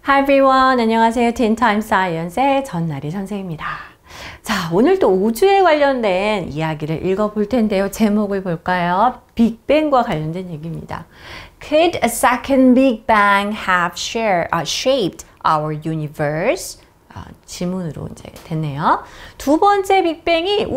Hi everyone, 안녕하세요. Teen Time Science의 전나리 선생입니다. 자, 오늘도 우주에 관련된 이야기를 읽어볼 텐데요. 제목을 볼까요? 빅뱅과 관련된 얘기입니다. Could a second Big Bang have shaped our universe? 지문으로 이제 됐네요. 두 번째 빅뱅이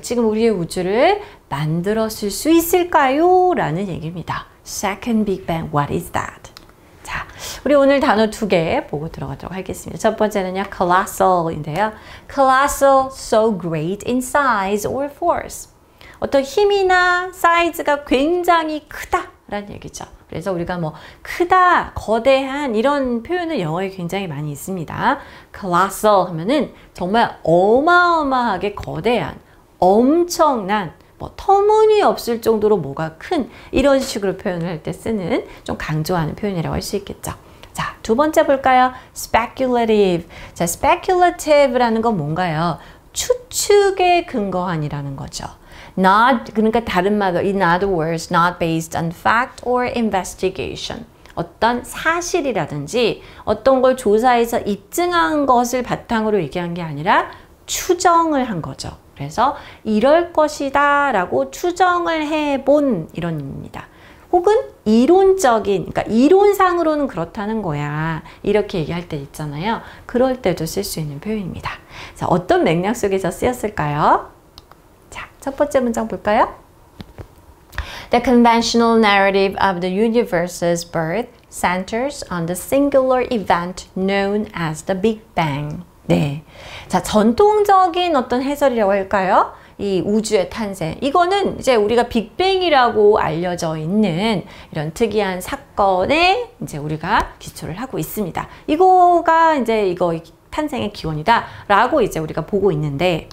지금 우리의 우주를 만들었을 수 있을까요? 라는 얘기입니다. Second Big Bang, what is that? 자, 우리 오늘 단어 2개 보고 들어가도록 하겠습니다. 첫 번째는요, colossal인데요. Colossal, so great in size or force. 어떤 힘이나 사이즈가 굉장히 크다라는 얘기죠. 그래서 우리가 뭐 크다, 거대한 이런 표현은 영어에 굉장히 많이 있습니다. colossal 하면은 정말 어마어마하게 거대한, 엄청난, 터무니없을 정도로 뭐가 큰 이런 식으로 표현을 할 때 쓰는 좀 강조하는 표현이라고 할 수 있겠죠. 자, 두 번째 볼까요? speculative. 자, speculative라는 건 뭔가요? 추측에 근거한이라는 거죠. 그러니까 다른 말로 in other words, not based on fact or investigation. 어떤 사실이라든지 어떤 걸 조사해서 입증한 것을 바탕으로 얘기한 게 아니라 추정을 한 거죠. 그래서 이럴 것이다 라고 추정을 해본 이런 의미입니다. 혹은 이론적인, 그러니까 이론상으로는 그렇다는 거야. 이렇게 얘기할 때 있잖아요. 그럴 때도 쓸 수 있는 표현입니다. 자, 어떤 맥락 속에서 쓰였을까요? 자, 첫 번째 문장 볼까요? The conventional narrative of the universe's birth centers on the singular event known as the Big Bang. 네. 자, 전통적인 어떤 해설이라고 할까요? 이 우주의 탄생. 이거는 이제 우리가 빅뱅이라고 알려져 있는 이런 특이한 사건에 이제 우리가 기초를 하고 있습니다. 이거가 이제 탄생의 기원이다라고 이제 우리가 보고 있는데,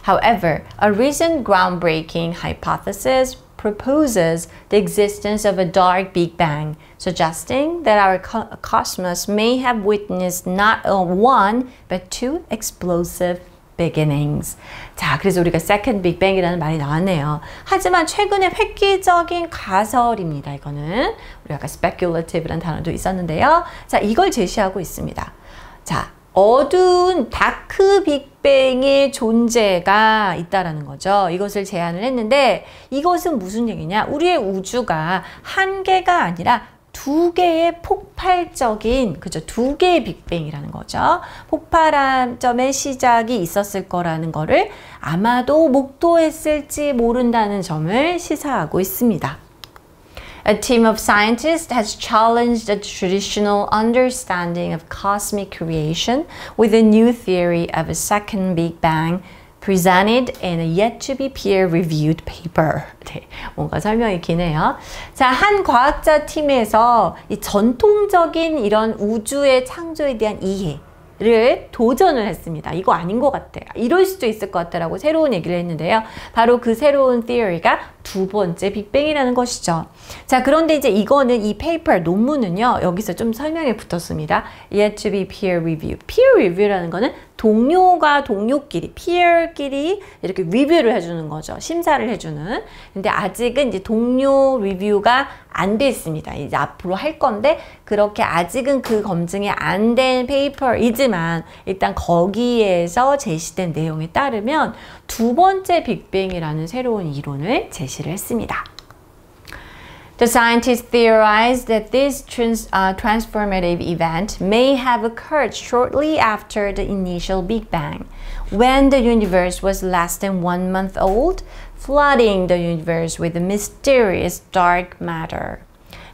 however, a recent groundbreaking hypothesis proposes the existence of a dark Big Bang, suggesting that our cosmos may have witnessed not one, but two explosive beginnings. 자, 그래서 우리가 Second Big Bang이라는 말이 나왔네요. 하지만 최근에 획기적인 가설입니다. 이거는 우리가 아까 speculative라는 단어도 있었는데요. 자, 이걸 제시하고 있습니다. 자, 어두운 다크 빅뱅의 존재가 있다라는 거죠. 이것을 제안을 했는데 이것은 무슨 얘기냐? 우리의 우주가 한 개가 아니라 두 개의 폭발적인, 그죠? 두 개의 빅뱅이라는 거죠. 폭발점의 시작이 있었을 거라는 거를 아마도 목도했을지 모른다는 점을 시사하고 있습니다. A team of scientists has challenged the traditional understanding of cosmic creation with a new theory of a second Big Bang presented in a yet-to-be peer-reviewed paper. 네, 뭔가 설명이 기네요. 자, 한 과학자 팀에서 이 전통적인 이런 우주의 창조에 대한 이해를 도전을 했습니다. 이거 아닌 것 같아. 이럴 수도 있을 것 같다라고 새로운 얘기를 했는데요. 바로 그 새로운 theory가 두 번째 빅뱅이라는 것이죠. 자, 그런데 이제 이거는 이 페이퍼 논문은요. 여기서 좀 설명이 붙었습니다. Yet to be peer review. peer review라는 거는 동료가 동료끼리, peer끼리 이렇게 리뷰를 해주는 거죠. 심사를 해주는. 근데 아직은 이제 동료 리뷰가 안 돼 있습니다. 이제 앞으로 할 건데 그렇게 아직은 그 검증이 안 된 페이퍼이지만 일단 거기에서 제시된 내용에 따르면 두 번째 빅뱅이라는 새로운 이론을 제시를 했습니다. The scientists theorized that this transformative event may have occurred shortly after the initial Big Bang, when the universe was less than 1 month old, flooding the universe with mysterious dark matter.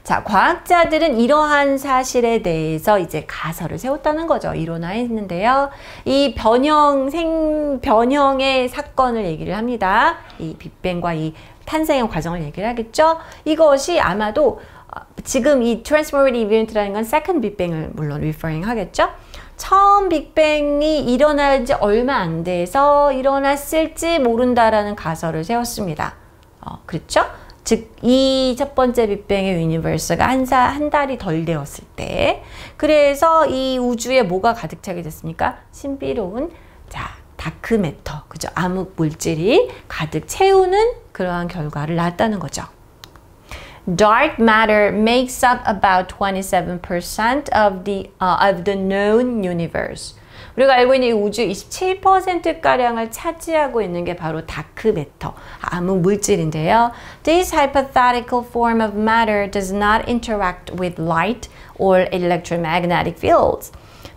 자, 과학자들은 이러한 사실에 대해서 이제 가설을 세웠다는 거죠. 이론화했는데요. 이 변형의 사건을 얘기를 합니다. 이 빅뱅과 이 탄생의 과정을 얘기를 하겠죠. 이것이 아마도 지금 이 transformative event라는 건 second Big Bang을 물론 referring 하겠죠. 처음 빅뱅이 일어날 지 얼마 안 돼서 일어났을지 모른다라는 가설을 세웠습니다. 그렇죠? 즉, 이 첫 번째 빅뱅의 유니버스가 한 달이 덜 되었을 때, 그래서 이 우주에 뭐가 가득 차게 됐습니까? 신비로운, 자, 다크 매터, 그죠? 암흑 물질이 가득 채우는 그러한 결과를 낳았다는 거죠. Dark matter makes up about 27% of the known universe. 우리가 알고 있는 이 우주 27%가량을 차지하고 있는 게 바로 다크 매터, 암흑 물질인데요. This hypothetical form of matter does not interact with light or electromagnetic fields,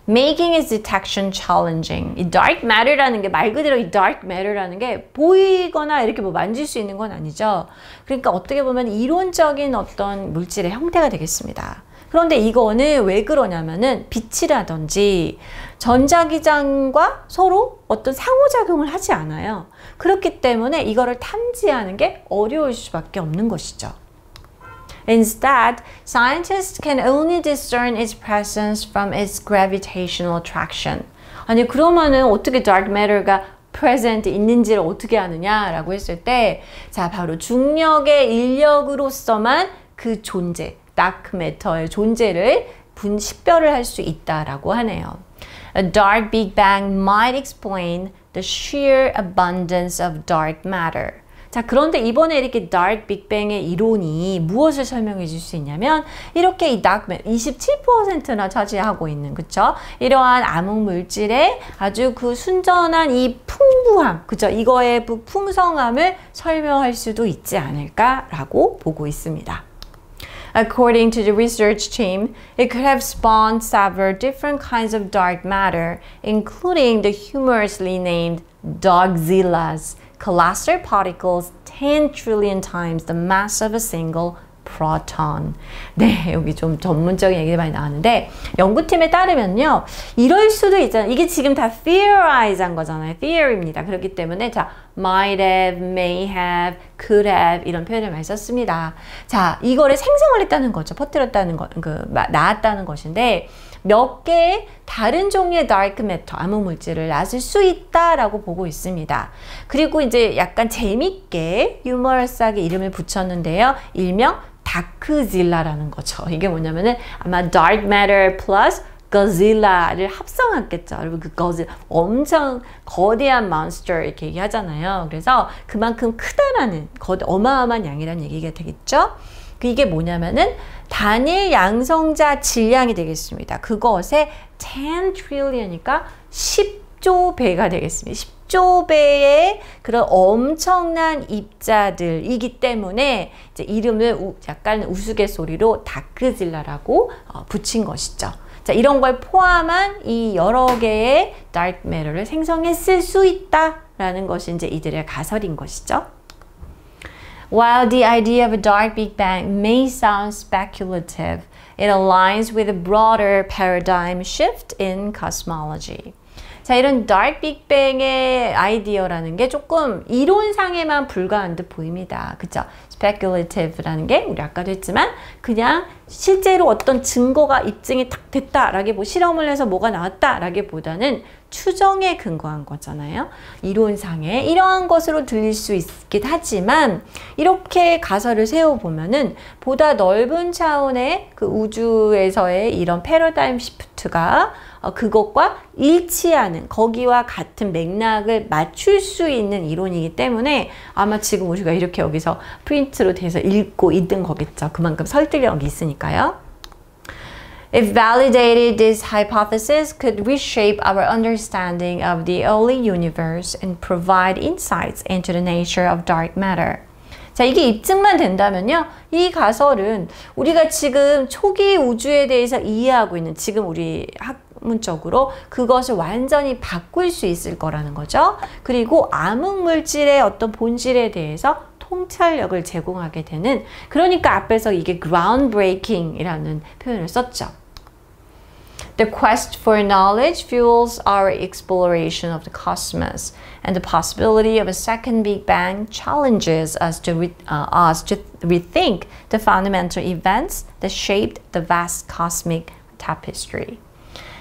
making its detection challenging. 이 dark matter라는 게 말 그대로 이 dark matter라는 게 보이거나 이렇게 뭐 만질 수 있는 건 아니죠. 그러니까 어떻게 보면 이론적인 어떤 물질의 형태가 되겠습니다. 그런데 이거는 왜 그러냐면은 빛이라든지 전자기장과 서로 어떤 상호작용을 하지 않아요. 그렇기 때문에 이거를 탐지하는 게 어려울 수밖에 없는 것이죠. Instead, scientists can only discern its presence from its gravitational attraction. 아니 그러면은 어떻게 dark matter가 present 있는지를 어떻게 아느냐라고 했을 때, 자 바로 중력의 인력으로서만 그 존재, dark matter의 존재를 식별을 할 수 있다라고 하네요. A dark Big Bang might explain the sheer abundance of dark matter. 자, 그런데 이번에 이렇게 dark Big Bang의 이론이 무엇을 설명해 줄 수 있냐면, 이렇게 이 dark matter 27%나 차지하고 있는, 그쵸? 이러한 암흑 물질의 아주 그 순전한 이 풍부함, 그쵸? 이거의 풍성함을 설명할 수도 있지 않을까라고 보고 있습니다. According to the research team, it could have spawned several different kinds of dark matter, including the humorously named Dogzillas, colossal particles 10 trillion times the mass of a single proton. 네, 여기 좀 전문적인 얘기가 많이 나왔는데, 연구팀에 따르면요, 이럴 수도 있잖아요. 이게 지금 다 theorize 한 거잖아요. theory입니다. 그렇기 때문에 자, might have, may have, could have 이런 표현을 많이 썼습니다. 자, 이거를 생성을 했다는 거죠. 퍼뜨렸다는 거, 나왔다는 것인데, 몇 개의 다른 종류의 dark matter, 암흑 물질을 낳을 수 있다라고 보고 있습니다. 그리고 이제 약간 재밌게 유머러스하게 이름을 붙였는데요. 일명 다크질라라는 거죠. 이게 뭐냐면은 아마 dark matter plus Godzilla를 합성했겠죠. 여러분 그 Godzilla 엄청 거대한 몬스터 이렇게 얘기하잖아요. 그래서 그만큼 크다라는 어마어마한 양이라는 얘기가 되겠죠. 이게 뭐냐면은 단일 양성자 질량이 되겠습니다. 그것의 10 trillion이니까 10조 배가 되겠습니다. 10조 배의 그런 엄청난 입자들이기 때문에 이제 이름을 약간 우스갯소리로 다크질라라고 붙인 것이죠. 자, 이런 걸 포함한 이 여러 개의 dark matter를 생성했을 수 있다라는 것이 이제 이들의 가설인 것이죠. While the idea of a dark Big Bang may sound speculative, it aligns with a broader paradigm shift in cosmology. 자, 이런 dark Big Bang의 아이디어라는 게 조금 이론상에만 불과한 듯 보입니다. 그쵸? speculative라는 게 우리 아까도 했지만 그냥 실제로 어떤 증거가 입증이 탁 됐다라기 뭐 실험을 해서 뭐가 나왔다라기보다는 추정에 근거한 거잖아요. 이론상에 이러한 것으로 들릴 수 있긴 하지만 이렇게 가설을 세워보면은 보다 넓은 차원의 그 우주에서의 이런 패러다임 시프트가 그것과 일치하는 거기와 같은 맥락을 맞출 수 있는 이론이기 때문에 아마 지금 우리가 이렇게 여기서 프린트로 돼서 읽고 있는 거겠죠. 그만큼 설득력이 있으니까요. If validated, this hypothesis could reshape our understanding of the early universe and provide insights into the nature of dark matter. 자, 이게 입증만 된다면요, 이 가설은 우리가 지금 초기 우주에 대해서 이해하고 있는 지금 우리 학문적으로 그것을 완전히 바꿀 수 있을 거라는 거죠. 그리고 암흑 물질의 어떤 본질에 대해서 통찰력을 제공하게 되는, 그러니까 앞에서 이게 groundbreaking이라는 표현을 썼죠. The quest for knowledge fuels our exploration of the cosmos, and the possibility of a second Big Bang challenges us to rethink the fundamental events that shaped the vast cosmic tapestry.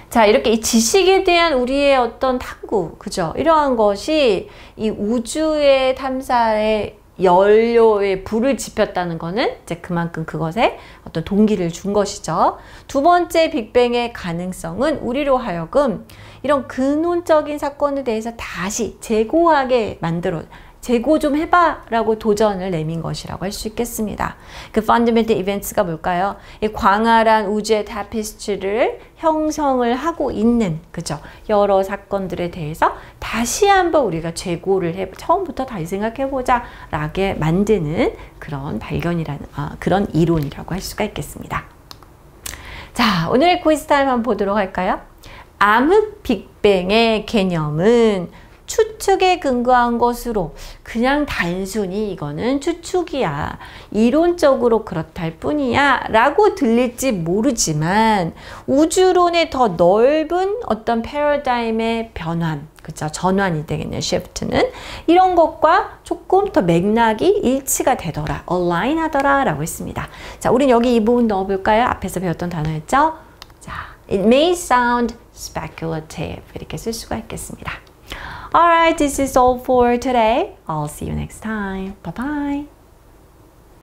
자, 이렇게 이 지식에 대한 우리의 어떤 탐구, 그죠? 이러한 것이 이 우주의 탐사에 연료에 불을 지폈다는 거는 이제 그만큼 그것에 어떤 동기를 준 것이죠. 두 번째 빅뱅의 가능성은 우리로 하여금 이런 근원적인 사건에 대해서 다시 재고하게 만들어 재고 좀 해봐 라고 도전을 내민 것이라고 할 수 있겠습니다. 그 fundamental events가 뭘까요? 이 광활한 우주의 타피스트리를 형성을 하고 있는, 그죠? 여러 사건들에 대해서 다시 한번 우리가 재고를 처음부터 다시 생각해보자 라게 만드는 그런 발견이라는, 그런 이론이라고 할 수가 있겠습니다. 자, 오늘의 quiz 타임 한번 보도록 할까요? 암흑 빅뱅의 개념은 추측에 근거한 것으로, 그냥 단순히 이거는 추측이야, 이론적으로 그렇다 할 뿐이야 라고 들릴지 모르지만 우주론의 더 넓은 어떤 패러다임의 변환, 그죠? 전환이 되겠네요. shift는 이런 것과 조금 더 맥락이 일치가 되더라, align 하더라 라고 했습니다. 자, 우린 여기 이 부분 넣어볼까요? 앞에서 배웠던 단어였죠? 자, it may sound speculative 이렇게 쓸 수가 있겠습니다. Alright, this is all for today. I'll see you next time. Bye bye.